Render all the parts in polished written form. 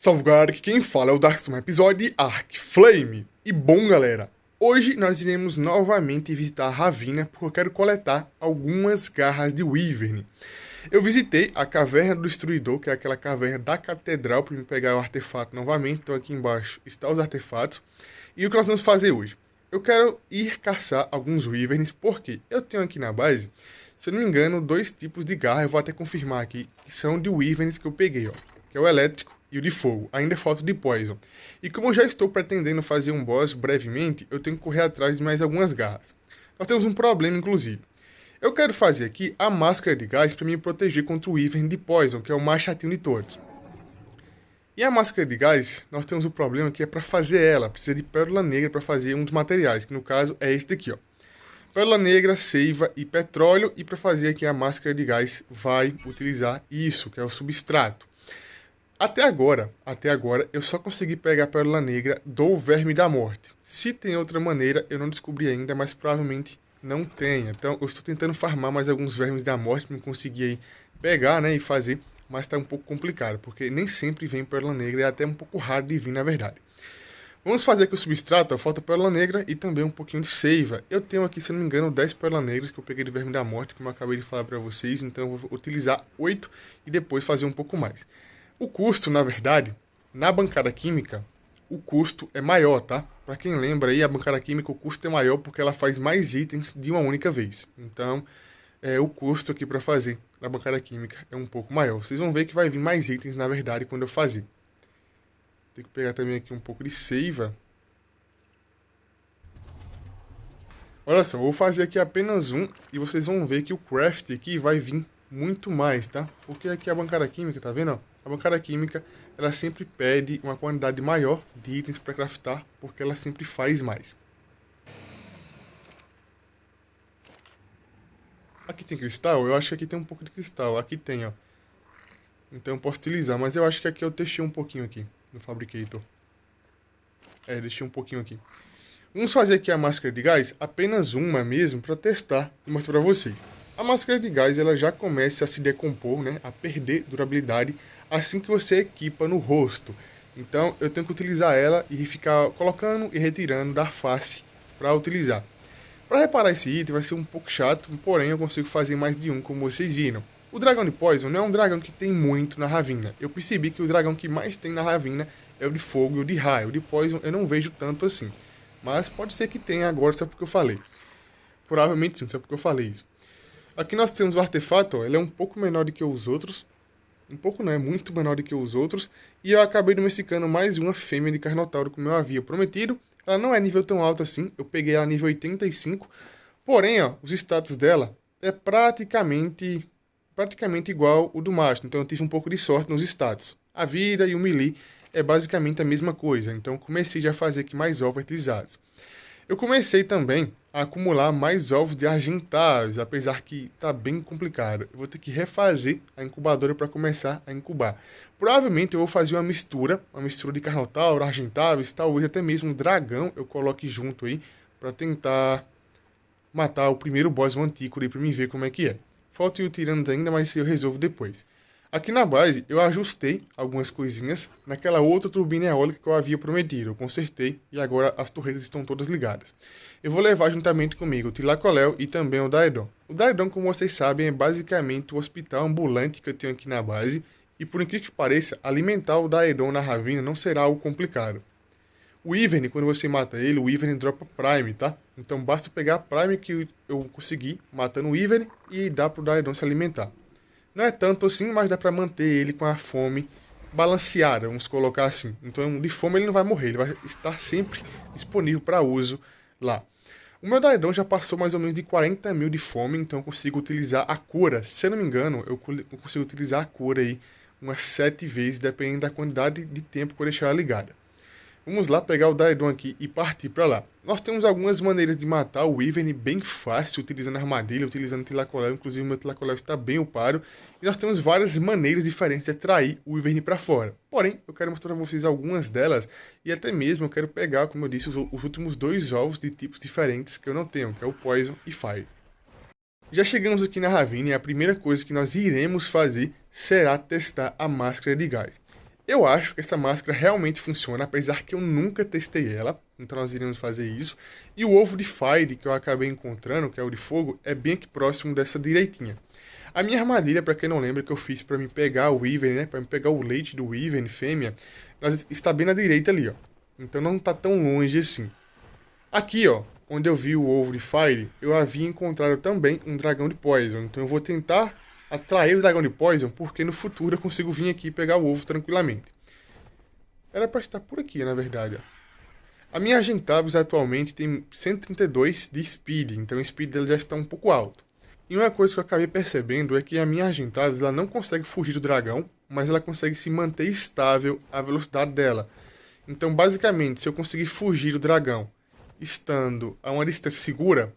Salve galera, aqui quem fala é o Darkstone, episódio de Arc Flame. E bom galera, hoje nós iremos novamente visitar a Ravina porque eu quero coletar algumas garras de Wyvern. Eu visitei a Caverna do Destruidor, que é aquela caverna da Catedral, para me pegar o artefato novamente. Então aqui embaixo estão os artefatos. E o que nós vamos fazer hoje? Eu quero ir caçar alguns Wyverns, porque eu tenho aqui na base, se eu não me engano, dois tipos de garra. Eu vou até confirmar aqui, que são de Wyverns que eu peguei, ó. Que é o elétrico e o de fogo. Ainda falta o de Poison. E como eu já estou pretendendo fazer um boss brevemente, eu tenho que correr atrás de mais algumas garras. Nós temos um problema, inclusive. Eu quero fazer aqui a máscara de gás para me proteger contra o Wyvern de Poison, que é o mais chatinho de todos. E a máscara de gás, nós temos um problema que é para fazer ela. Precisa de pérola negra para fazer um dos materiais, que no caso é este daqui, ó. Pérola negra, seiva e petróleo. E para fazer aqui a máscara de gás, vai utilizar isso, que é o substrato. Até agora, eu só consegui pegar a pérola negra do Verme da Morte. Se tem outra maneira, eu não descobri ainda, mas provavelmente não tenha. Então, eu estou tentando farmar mais alguns Vermes da Morte para conseguir aí pegar, né, e fazer, mas está um pouco complicado, porque nem sempre vem pérola negra, é até um pouco raro de vir, na verdade. Vamos fazer aqui o substrato, ó, falta pérola negra e também um pouquinho de seiva. Eu tenho aqui, se não me engano, 10 pérolas negras que eu peguei de Verme da Morte, como eu acabei de falar para vocês, então eu vou utilizar 8 e depois fazer um pouco mais. O custo, na verdade, na bancada química, o custo é maior, tá? Para quem lembra aí, a bancada química, o custo é maior porque ela faz mais itens de uma única vez. Então, o custo aqui para fazer na bancada química é um pouco maior. Vocês vão ver que vai vir mais itens, na verdade, quando eu fazer. Tem que pegar também aqui um pouco de seiva. Olha só, eu vou fazer aqui apenas um e vocês vão ver que o craft aqui vai vir muito mais, tá? Porque aqui a bancada química, tá vendo? A bancada química, ela sempre pede uma quantidade maior de itens para craftar, porque ela sempre faz mais. Aqui tem cristal? Eu acho que aqui tem um pouco de cristal. Aqui tem, ó. Então eu posso utilizar, mas eu acho que aqui eu deixei um pouquinho aqui no Fabricator. Deixei um pouquinho aqui. Vamos fazer aqui a máscara de gás, apenas uma mesmo, para testar e mostrar para vocês. A máscara de gás, ela já começa a se decompor, né, a perder durabilidade assim que você equipa no rosto. Então eu tenho que utilizar ela e ficar colocando e retirando da face para utilizar. Para reparar esse item vai ser um pouco chato, porém eu consigo fazer mais de um, como vocês viram. O dragão de Poison não é um dragão que tem muito na Ravina. Eu percebi que o dragão que mais tem na Ravina é o de fogo e o de raio. O de Poison eu não vejo tanto assim. Mas pode ser que tenha agora, só porque eu falei. Provavelmente sim, só porque eu falei isso. Aqui nós temos o artefato, ó, ele é um pouco menor do que os outros. Um pouco não, é muito menor do que os outros. E eu acabei domesticando mais uma fêmea de Carnotauro, como eu havia prometido. Ela não é nível tão alto assim, eu peguei ela nível 85. Porém, ó, os status dela é praticamente igual o do macho. Então eu tive um pouco de sorte nos status. A vida e o melee é basicamente a mesma coisa. Então comecei já a fazer aqui mais ovos utilizados. Eu comecei também a acumular mais ovos de argentários, apesar que tá bem complicado. Eu vou ter que refazer a incubadora para começar a incubar. Provavelmente eu vou fazer uma mistura de Carnotauro, argentários, talvez até mesmo um dragão eu coloque junto aí para tentar matar o primeiro boss, o Antícore, para mim ver como é que é. Falta ir o Tiranos ainda, mas eu resolvo depois. Aqui na base, eu ajustei algumas coisinhas naquela outra turbina eólica que eu havia prometido. Eu consertei e agora as torretas estão todas ligadas. Eu vou levar juntamente comigo o Tilacoléu e também o Daedon. O Daedon, como vocês sabem, é basicamente o hospital ambulante que eu tenho aqui na base. E por incrível que pareça, alimentar o Daedon na Ravina não será algo complicado. O Wyvern, quando você mata ele, o Wyvern dropa Prime, tá? Então basta pegar a Prime que eu consegui matando o Wyvern e dá pro Daedon se alimentar. Não é tanto assim, mas dá pra manter ele com a fome balanceada, vamos colocar assim. Então, de fome ele não vai morrer, ele vai estar sempre disponível para uso lá. O meu Daedon já passou mais ou menos de 40 mil de fome, então eu consigo utilizar a cura. Se eu não me engano, eu consigo utilizar a cura aí umas 7 vezes, dependendo da quantidade de tempo que eu deixar ela ligada. Vamos lá pegar o Daedon aqui e partir para lá. Nós temos algumas maneiras de matar o Wyvern bem fácil, utilizando armadilha, utilizando Tilacoléu. Inclusive, o meu Tilacoléu está bem upado. E nós temos várias maneiras diferentes de atrair o Wyvern para fora. Porém, eu quero mostrar para vocês algumas delas. E até mesmo eu quero pegar, como eu disse, os últimos dois ovos de tipos diferentes que eu não tenho, que é o Poison e Fire. Já chegamos aqui na Ravina e a primeira coisa que nós iremos fazer será testar a máscara de gás. Eu acho que essa máscara realmente funciona, apesar que eu nunca testei ela. Então nós iremos fazer isso. E o ovo de Fire que eu acabei encontrando, que é o de fogo, é bem aqui próximo dessa direitinha. A minha armadilha, para quem não lembra, que eu fiz para me pegar o Wyvern, né? Para me pegar o leite do Wyvern fêmea, está bem na direita ali, ó. Então não tá tão longe assim. Aqui, ó, onde eu vi o ovo de Fire, eu havia encontrado também um dragão de Poison. Então eu vou tentar atrair o dragão de Poison, porque no futuro eu consigo vir aqui e pegar o ovo tranquilamente. Era para estar por aqui, na verdade, ó. A minha Argentavis atualmente tem 132 de Speed, então o Speed dela já está um pouco alto. E uma coisa que eu acabei percebendo é que a minha Argentavis ela não consegue fugir do dragão, mas ela consegue se manter estável a velocidade dela. Então, basicamente, se eu conseguir fugir do dragão estando a uma distância segura,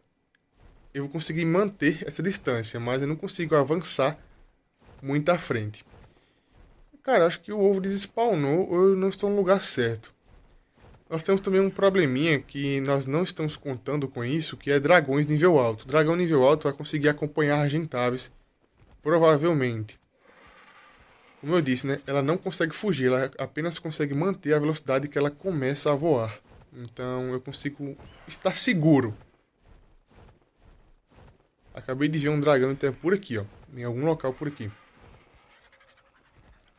eu vou conseguir manter essa distância, mas eu não consigo avançar muito à frente. Cara, acho que o ovo desspawnou ou eu não estou no lugar certo. Nós temos também um probleminha que nós não estamos contando com isso, que é dragões nível alto. Dragão nível alto vai conseguir acompanhar Argentavis, provavelmente. Como eu disse, né? Ela não consegue fugir, ela apenas consegue manter a velocidade que ela começa a voar. Então eu consigo estar seguro. Acabei de ver um dragão, então é por aqui, ó. Em algum local por aqui.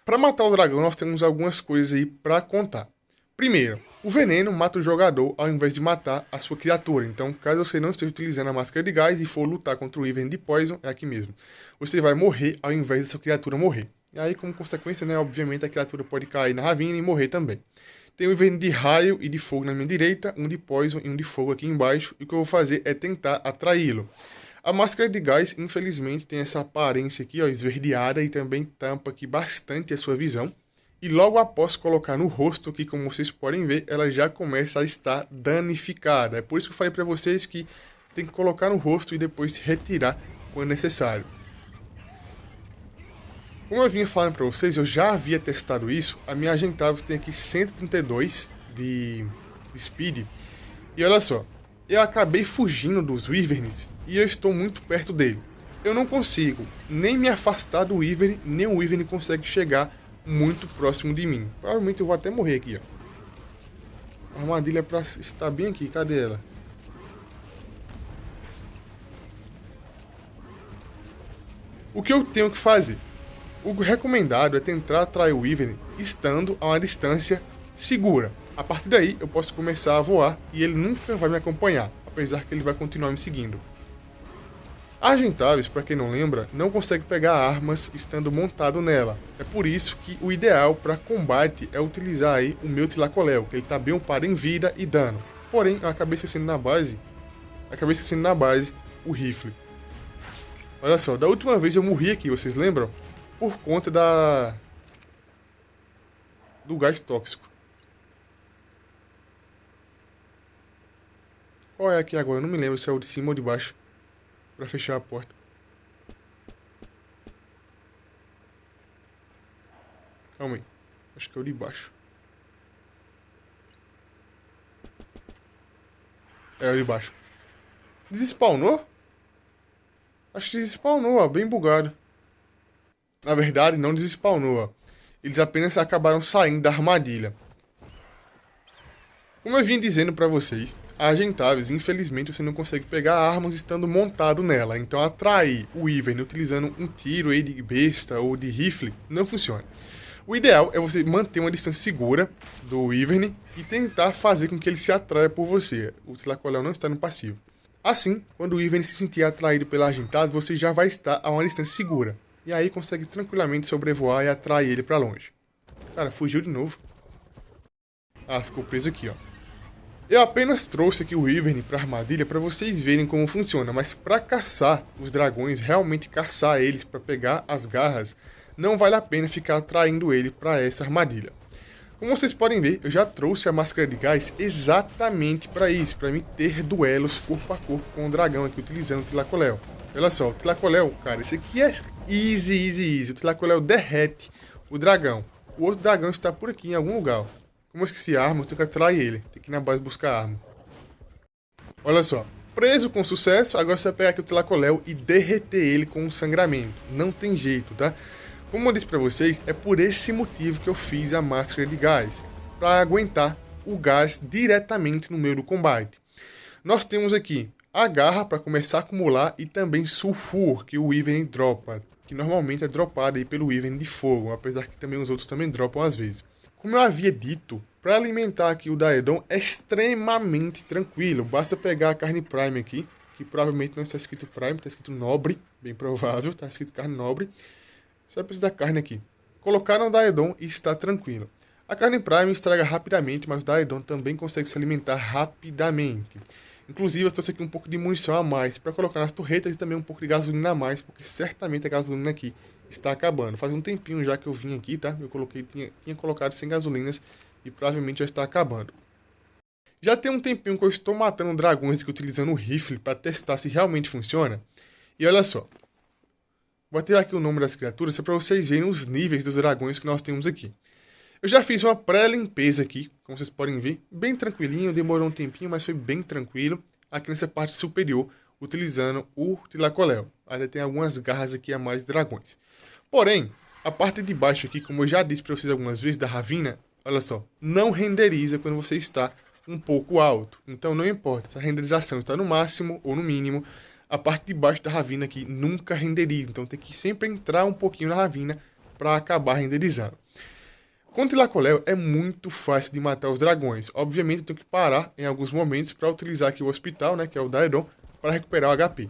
Para matar o dragão, nós temos algumas coisas aí para contar. Primeiro, o veneno mata o jogador ao invés de matar a sua criatura. Então, caso você não esteja utilizando a máscara de gás e for lutar contra o Wyvern de Poison, é aqui mesmo. Você vai morrer ao invés da sua criatura morrer. E aí, como consequência, né, obviamente a criatura pode cair na ravina e morrer também. Tem o Wyvern de raio e de fogo na minha direita, um de Poison e um de fogo aqui embaixo. E o que eu vou fazer é tentar atraí-lo. A máscara de gás, infelizmente, tem essa aparência aqui, ó, esverdeada e também tampa aqui bastante a sua visão. E logo após colocar no rosto aqui, como vocês podem ver, ela já começa a estar danificada. É por isso que eu falei para vocês que tem que colocar no rosto e depois retirar quando necessário. Como eu vinha falando para vocês, eu já havia testado isso. A minha Argentavis tem aqui 132 de Speed. E olha só, eu acabei fugindo dos Wyverns e eu estou muito perto dele. Eu não consigo nem me afastar do Wyvern, nem o Wyvern consegue chegar muito próximo de mim. Provavelmente eu vou até morrer aqui, ó. A armadilha pra estar bem aqui, cadê ela? O que eu tenho que fazer? O recomendado é tentar atrair o Wyvern estando a uma distância segura. A partir daí eu posso começar a voar e ele nunca vai me acompanhar, apesar que ele vai continuar me seguindo. A Argentavis, para quem não lembra, não consegue pegar armas estando montado nela. É por isso que o ideal para combate é utilizar aí o meu Tlacoléu, que ele está bem upado em vida e dano. Porém, eu acabei esquecendo na base o rifle. Olha só, da última vez eu morri aqui, vocês lembram? Por conta do gás tóxico. Qual é aqui agora? Eu não me lembro se é o de cima ou de baixo. Pra fechar a porta. Calma aí. Acho que é o de baixo. É o de baixo. Desspawnou? Acho que desspawnou, ó. Bem bugado. Na verdade, não desspawnou, ó. Eles apenas acabaram saindo da armadilha. Como eu vim dizendo pra vocês, a Argentavis, infelizmente, você não consegue pegar armas estando montado nela. Então, atrair o Wyvern utilizando um tiro aí de besta ou de rifle não funciona. O ideal é você manter uma distância segura do Wyvern e tentar fazer com que ele se atraia por você. O Tlacoléu não está no passivo. Assim, quando o Wyvern se sentir atraído pela Argentavis, você já vai estar a uma distância segura. E aí consegue tranquilamente sobrevoar e atrair ele pra longe. Cara, fugiu de novo. Ah, ficou preso aqui, ó. Eu apenas trouxe aqui o Wyvern para armadilha para vocês verem como funciona, mas para caçar os dragões, realmente caçar eles para pegar as garras, não vale a pena ficar atraindo ele para essa armadilha. Como vocês podem ver, eu já trouxe a máscara de gás exatamente para isso, para me ter duelos corpo a corpo com o dragão aqui utilizando o Tlacoléu. Olha só, o Tlacoléu, cara, esse aqui é easy. O Tlacoléu derrete o dragão. O outro dragão está por aqui em algum lugar. Como eu esqueci a arma, eu tenho que atrair ele. Tem que ir na base buscar a arma. Olha só. Preso com sucesso, agora você vai pegar aqui o Tlacoléu e derreter ele com um sangramento. Não tem jeito, tá? Como eu disse para vocês, é por esse motivo que eu fiz a máscara de gás, para aguentar o gás diretamente no meio do combate. Nós temos aqui a garra para começar a acumular e também sulfur, que o Wyvern dropa, que normalmente é dropado aí pelo Wyvern de fogo, apesar que também os outros também dropam às vezes. Como eu havia dito, para alimentar aqui o Daedon é extremamente tranquilo, basta pegar a carne Prime aqui, que provavelmente não está escrito Prime, está escrito Nobre, bem provável, está escrito carne Nobre. Você vai precisar da carne aqui. Colocar no Daedon e está tranquilo. A carne Prime estraga rapidamente, mas o Daedon também consegue se alimentar rapidamente. Inclusive, eu trouxe aqui um pouco de munição a mais para colocar nas torretas e também um pouco de gasolina a mais, porque certamente a gasolina aqui está acabando. Faz um tempinho já que eu vim aqui, tá? Eu coloquei, tinha colocado 100 gasolinas e provavelmente já está acabando. Já tem um tempinho que eu estou matando dragões aqui utilizando o rifle para testar se realmente funciona. E olha só. Vou ativar aqui o nome das criaturas só para vocês verem os níveis dos dragões que nós temos aqui. Eu já fiz uma pré-limpeza aqui, como vocês podem ver, bem tranquilinho, demorou um tempinho, mas foi bem tranquilo, aqui nessa parte superior, utilizando o Thylacoleo. Ainda tem algumas garras aqui a mais de dragões. Porém, a parte de baixo aqui, como eu já disse para vocês algumas vezes, da Ravina, olha só, não renderiza quando você está um pouco alto. Então não importa se a renderização está no máximo ou no mínimo, a parte de baixo da Ravina aqui nunca renderiza. Então tem que sempre entrar um pouquinho na Ravina para acabar renderizando. Com o Thylacoleo é muito fácil de matar os dragões. Obviamente eu tenho que parar em alguns momentos para utilizar aqui o hospital, né, que é o Daedon, para recuperar o HP.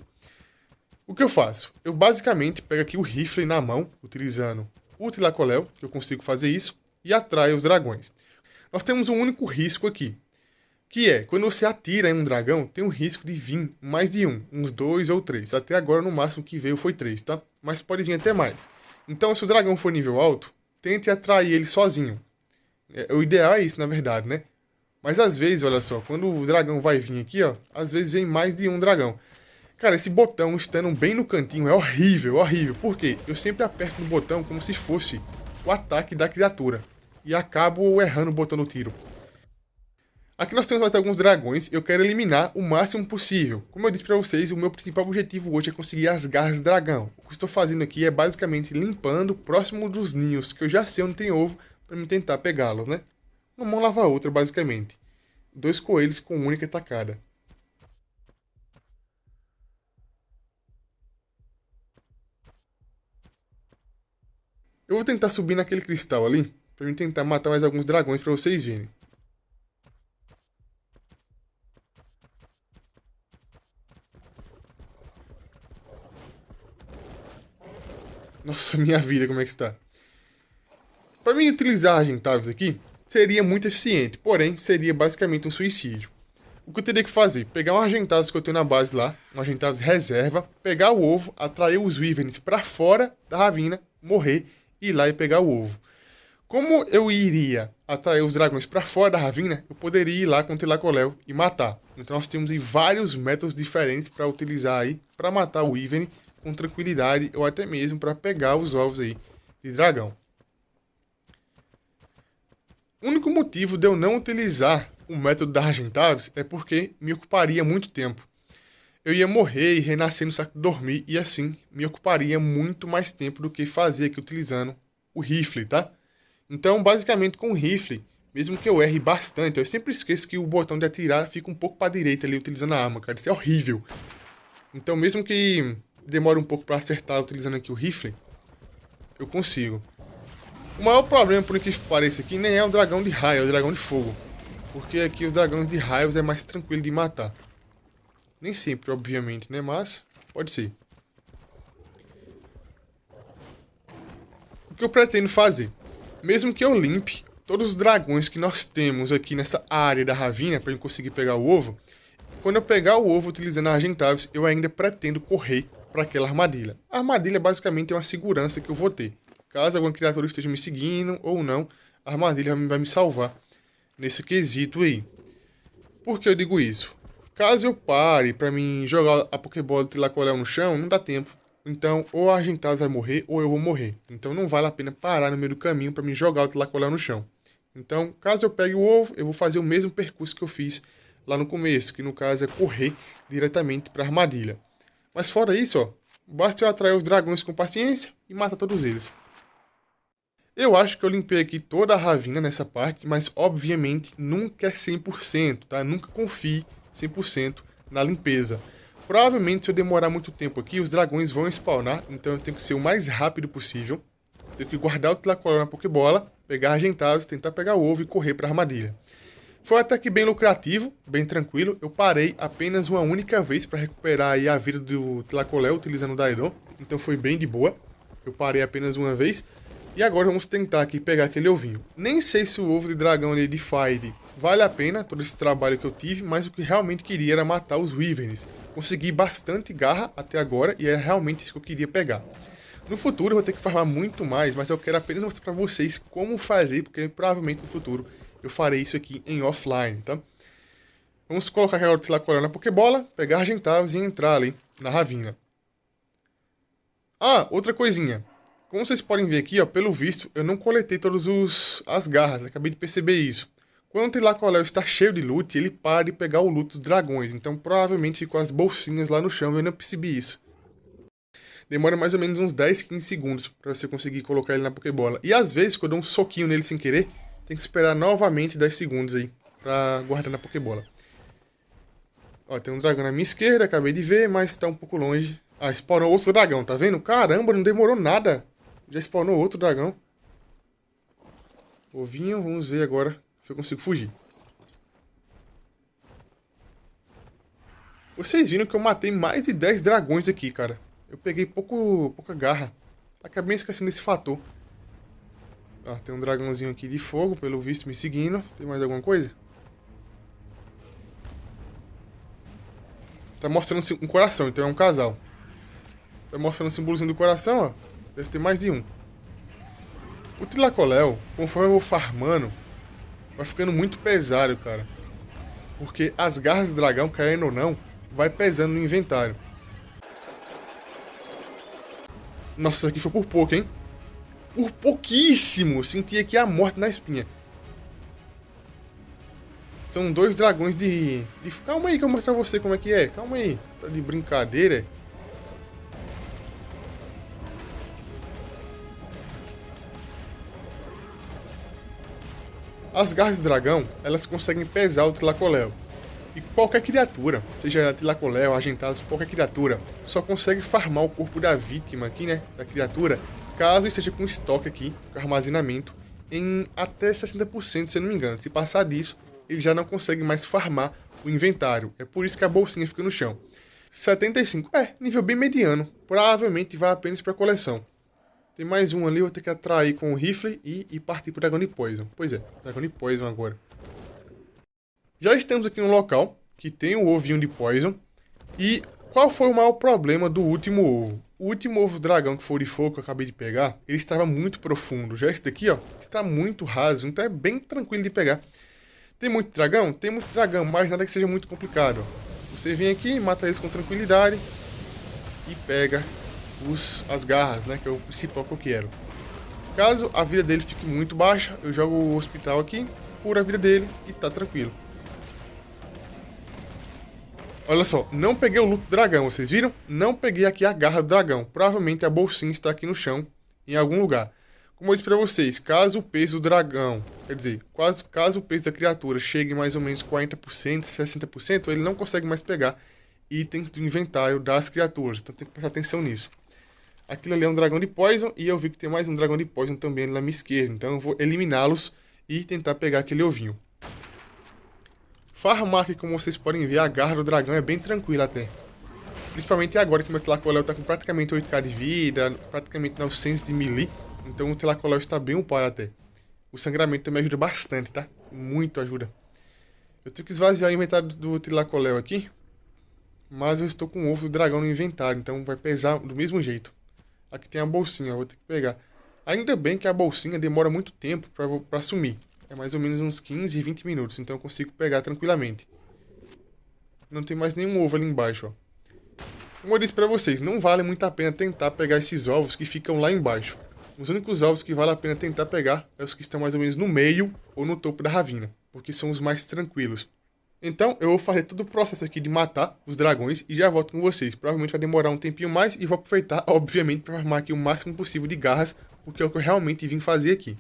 O que eu faço? Eu basicamente pego aqui o rifle na mão, utilizando o Thylacoleo, que eu consigo fazer isso, e atraio os dragões. Nós temos um único risco aqui, que é, quando você atira em um dragão, tem um risco de vir mais de um, uns 2 ou 3. Até agora, no máximo que veio foi 3, tá? Mas pode vir até mais. Então, se o dragão for nível alto, tente atrair ele sozinho. O ideal é isso, na verdade, né? Mas às vezes, olha só, quando o dragão vai vir aqui, ó, às vezes vem mais de um dragão. Cara, esse botão estando bem no cantinho é horrível, horrível. Por quê? Eu sempre aperto no botão como se fosse o ataque da criatura. E acabo errando o botão do tiro. Aqui nós temos mais alguns dragões e eu quero eliminar o máximo possível. Como eu disse para vocês, o meu principal objetivo hoje é conseguir as garras do dragão. O que estou fazendo aqui é basicamente limpando próximo dos ninhos, que eu já sei onde tem ovo, para me tentar pegá-los, né? Uma mão lava a outra, basicamente. 2 coelhos com única tacada. Eu vou tentar subir naquele cristal ali, para me tentar matar mais alguns dragões para vocês verem. Nossa, minha vida, como é que está? Para mim utilizar argentáveis aqui, seria muito eficiente, porém seria basicamente um suicídio. O que eu teria que fazer? Pegar um argentados que eu tenho na base lá, um argentados reserva, pegar o ovo, atrair os Wyverns para fora da Ravina, morrer, ir lá e pegar o ovo. Como eu iria atrair os dragões para fora da Ravina, eu poderia ir lá com o Thylacoleo e matar. Então nós temos aí vários métodos diferentes para utilizar aí, para matar o Wyvern com tranquilidade, ou até mesmo para pegar os ovos aí de dragão. O único motivo de eu não utilizar o método da Argentavis é porque me ocuparia muito tempo. Eu ia morrer e renascer no saco de dormir e assim me ocuparia muito mais tempo do que fazer aqui utilizando o rifle, tá? Então, basicamente com o rifle, mesmo que eu erre bastante, eu sempre esqueço que o botão de atirar fica um pouco para a direita ali utilizando a arma, cara. Isso é horrível. Então, mesmo que demore um pouco para acertar utilizando aqui o rifle, eu consigo. O maior problema, por que pareça aqui, nem é o dragão de raio, é o dragão de fogo. Porque aqui os dragões de raios é mais tranquilo de matar. Nem sempre, obviamente, né? Mas pode ser. O que eu pretendo fazer? Mesmo que eu limpe todos os dragões que nós temos aqui nessa área da Ravina, para eu conseguir pegar o ovo, quando eu pegar o ovo utilizando a Argentavis, eu ainda pretendo correr para aquela armadilha. A armadilha basicamente é uma segurança que eu vou ter. Caso alguma criatura esteja me seguindo ou não, a armadilha vai me salvar nesse quesito aí. Por que eu digo isso? Caso eu pare para mim jogar a Pokébola do Thylacoleo no chão, não dá tempo. Então, ou a Argentavis vai morrer, ou eu vou morrer. Então não vale a pena parar no meio do caminho para me jogar o Thylacoleo no chão. Então, caso eu pegue o ovo, eu vou fazer o mesmo percurso que eu fiz lá no começo, que no caso é correr diretamente para a armadilha. Mas fora isso, ó, basta eu atrair os dragões com paciência e matar todos eles. Eu acho que eu limpei aqui toda a ravina nessa parte, mas obviamente nunca é 100%, tá? Nunca confie 100% na limpeza. Provavelmente se eu demorar muito tempo aqui, os dragões vão spawnar, então eu tenho que ser o mais rápido possível. Tenho que guardar o Tlacolel na Pokébola, pegar Argentavis, tentar pegar o ovo e correr para a armadilha. Foi até que bem lucrativo, bem tranquilo. Eu parei apenas uma única vez para recuperar aí a vida do Tlacolel utilizando o Daidon, então foi bem de boa. Eu parei apenas uma vez. E agora vamos tentar aqui pegar aquele ovinho. Nem sei se o ovo de dragão ali de Fire vale a pena, todo esse trabalho que eu tive, mas o que realmente queria era matar os Wyverns. Consegui bastante garra até agora e é realmente isso que eu queria pegar. No futuro eu vou ter que farmar muito mais, mas eu quero apenas mostrar para vocês como fazer, porque provavelmente no futuro eu farei isso aqui em offline, tá? Vamos colocar agora o Tlacolel na Pokébola, pegar Argentavis e entrar ali na ravina. Ah, outra coisinha. Como vocês podem ver aqui, ó, pelo visto, eu não coletei todas as garras, acabei de perceber isso. Quando o Tlacolel está cheio de loot, ele para de pegar o loot dos dragões, então provavelmente ficou as bolsinhas lá no chão e eu não percebi isso. Demora mais ou menos uns 10, 15 segundos para você conseguir colocar ele na Pokébola. E às vezes, quando eu dou um soquinho nele sem querer, tem que esperar novamente 10 segundos aí para guardar na Pokébola. Ó, tem um dragão na minha esquerda, acabei de ver, mas está um pouco longe. Ah, spawnou outro dragão, tá vendo? Caramba, não demorou nada. Já spawnou outro dragão. Ovinho, vamos ver agora se eu consigo fugir. Vocês viram que eu matei mais de 10 dragões aqui, cara. Eu peguei pouca garra. Acabei esquecendo desse fator. Ah, tem um dragãozinho aqui de fogo, pelo visto, me seguindo. Tem mais alguma coisa? Tá mostrando um coração, então é um casal. Tá mostrando o símbolozinho do coração, ó. Deve ter mais de um. O Tlacolel, conforme eu vou farmando, vai ficando muito pesado, cara. Porque as garras do dragão, querendo ou não, vai pesando no inventário. Nossa, isso aqui foi por pouco, hein? Por pouquíssimo! Senti aqui a morte na espinha. São 2 dragões de... Calma aí que eu vou mostrar pra você como é que é. Calma aí. Tá de brincadeira. As garras de dragão, elas conseguem pesar o Tlacolel. E qualquer criatura, seja Tlacolel, Argentavis, qualquer criatura, só consegue farmar o corpo da vítima aqui, né, da criatura, caso esteja com estoque aqui, com armazenamento, em até 60%, se eu não me engano. Se passar disso, ele já não consegue mais farmar o inventário. É por isso que a bolsinha fica no chão. 75, nível bem mediano. Provavelmente vai apenas para coleção. Tem mais um ali, eu vou ter que atrair com o rifle e partir pro Dragão de Poison. Pois é, Dragão de Poison agora. Já estamos aqui no local, que tem o ovinho de Poison. E qual foi o maior problema do último ovo? O último ovo dragão que foi de fogo que eu acabei de pegar, ele estava muito profundo. Já esse daqui, ó, está muito raso, então é bem tranquilo de pegar. Tem muito dragão? Tem muito dragão, mas nada que seja muito complicado. Você vem aqui, mata eles com tranquilidade e pega as garras, né, que é o principal que eu quero. Caso a vida dele fique muito baixa, eu jogo o hospital aqui, curo a vida dele e tá tranquilo. Olha só, não peguei o loot do dragão, vocês viram? Não peguei aqui a garra do dragão. Provavelmente a bolsinha está aqui no chão, em algum lugar. Como eu disse pra vocês, caso o peso do dragão, quer dizer, caso o peso da criatura chegue mais ou menos 40%, 60%, ele não consegue mais pegar itens do inventário das criaturas. Então tem que prestar atenção nisso. Aquilo ali é um dragão de Poison e eu vi que tem mais um dragão de Poison também ali na minha esquerda. Então eu vou eliminá-los e tentar pegar aquele ovinho. Farmar aqui, como vocês podem ver, a garra do dragão é bem tranquila até. Principalmente agora que meu Tlacolel está com praticamente 8k de vida, praticamente 900 de melee. Então o Tlacolel está bem upado até. O sangramento também ajuda bastante, tá? Muito ajuda. Eu tenho que esvaziar o inventário do Tlacolel aqui. Mas eu estou com o ovo do dragão no inventário, então vai pesar do mesmo jeito. Aqui tem a bolsinha, vou ter que pegar. Ainda bem que a bolsinha demora muito tempo para sumir. É mais ou menos uns 15, 20 minutos, então eu consigo pegar tranquilamente. Não tem mais nenhum ovo ali embaixo, ó. Como eu disse para vocês, não vale muito a pena tentar pegar esses ovos que ficam lá embaixo. Os únicos ovos que vale a pena tentar pegar é os que estão mais ou menos no meio ou no topo da ravina, porque são os mais tranquilos. Então, eu vou fazer todo o processo aqui de matar os dragões e já volto com vocês. Provavelmente vai demorar um tempinho mais e vou aproveitar, obviamente, para farmar aqui o máximo possível de garras, porque é o que eu realmente vim fazer aqui.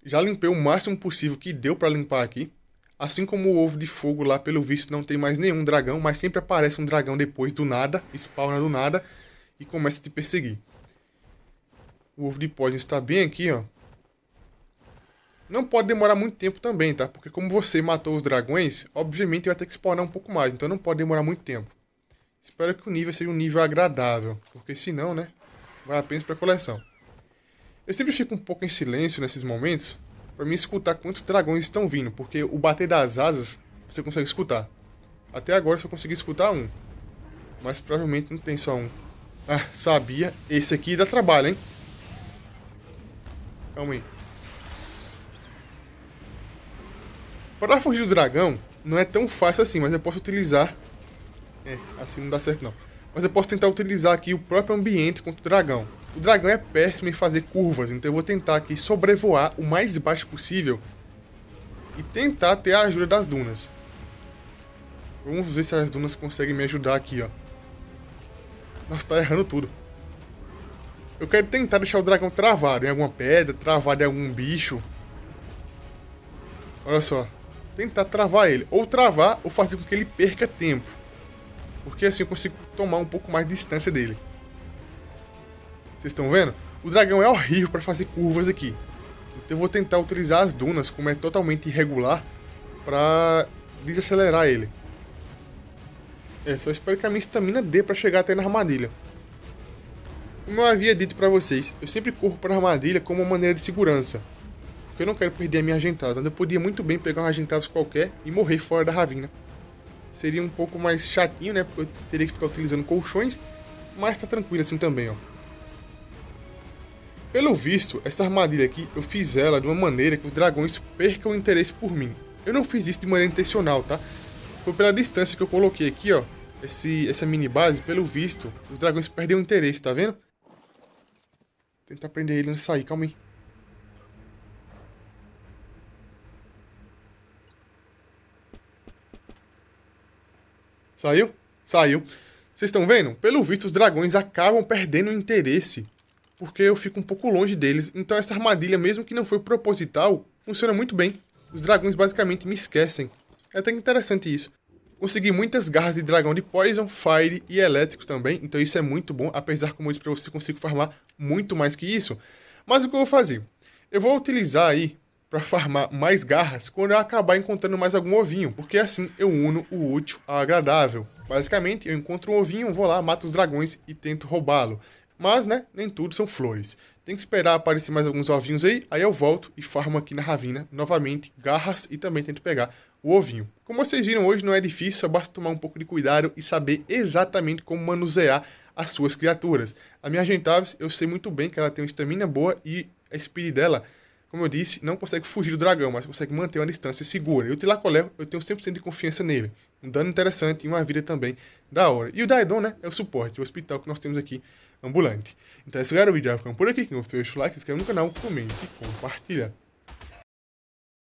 Já limpei o máximo possível que deu para limpar aqui. Assim como o ovo de fogo lá, pelo visto, não tem mais nenhum dragão, mas sempre aparece um dragão depois do nada, spawna do nada e começa a te perseguir. O ovo de poison está bem aqui, ó. Não pode demorar muito tempo também, tá? Porque como você matou os dragões, obviamente vai ter que spawnar um pouco mais, então não pode demorar muito tempo. Espero que o nível seja um nível agradável, porque senão, né, vai apenas para coleção. Eu sempre fico um pouco em silêncio nesses momentos, para me escutar quantos dragões estão vindo, porque o bater das asas você consegue escutar. Até agora eu só consegui escutar um, mas provavelmente não tem só um. Ah, sabia. Esse aqui dá trabalho, hein? Calma aí. Para fugir do dragão, não é tão fácil assim, mas eu posso utilizar... assim não dá certo não. Mas eu posso tentar utilizar aqui o próprio ambiente contra o dragão. O dragão é péssimo em fazer curvas, então eu vou tentar aqui sobrevoar o mais baixo possível e tentar ter a ajuda das dunas. Vamos ver se as dunas conseguem me ajudar aqui, ó. Nossa, tá errando tudo. Eu quero tentar deixar o dragão travado em alguma pedra, travado em algum bicho. Olha só. Tentar travar ele. Ou travar ou fazer com que ele perca tempo. Porque assim eu consigo tomar um pouco mais de distância dele. Vocês estão vendo? O dragão é horrível para fazer curvas aqui. Então eu vou tentar utilizar as dunas, como é totalmente irregular, para desacelerar ele. Só espero que a minha estamina dê para chegar até na armadilha. Como eu havia dito para vocês, eu sempre corro para a armadilha como uma maneira de segurança. Porque eu não quero perder a minha agentada. Eu podia muito bem pegar um agentado qualquer e morrer fora da ravina. Seria um pouco mais chatinho, né? Porque eu teria que ficar utilizando colchões. Mas tá tranquilo assim também, ó. Pelo visto, essa armadilha aqui, eu fiz ela de uma maneira que os dragões percam o interesse por mim. Eu não fiz isso de maneira intencional, tá? Foi pela distância que eu coloquei aqui, ó. Essa mini base, pelo visto, os dragões perdem o interesse, tá vendo? Tentar prender ele antes de sair, calma aí. Saiu? Saiu. Vocês estão vendo? Pelo visto, os dragões acabam perdendo o interesse, porque eu fico um pouco longe deles. Então essa armadilha, mesmo que não foi proposital, funciona muito bem. Os dragões basicamente me esquecem. É até interessante isso. Consegui muitas garras de dragão de Poison, Fire e Elétrico também, então isso é muito bom, apesar, como eu disse pra você, consigo farmar muito mais que isso. Mas o que eu vou fazer? Eu vou utilizar aí para farmar mais garras quando eu acabar encontrando mais algum ovinho, porque assim eu uno o útil ao agradável. Basicamente, eu encontro um ovinho, vou lá, mato os dragões e tento roubá-lo. Mas, né, nem tudo são flores. Tem que esperar aparecer mais alguns ovinhos aí eu volto e farmo aqui na ravina novamente garras e também tento pegar o ovinho. Como vocês viram hoje, não é difícil, só basta tomar um pouco de cuidado e saber exatamente como manusear as suas criaturas. A minha Argentavis, eu sei muito bem que ela tem uma estamina boa e a speed dela, como eu disse, não consegue fugir do dragão, mas consegue manter uma distância segura. E o Tilacolé, eu tenho 100% de confiança nele. Um dano interessante e uma vida também da hora. E o Daedon, né, é o suporte, o hospital que nós temos aqui ambulante. Então, esse era o vídeo, vai ficando por aqui. Quem gostou, deixa o like, se inscreve no canal, comente e compartilha.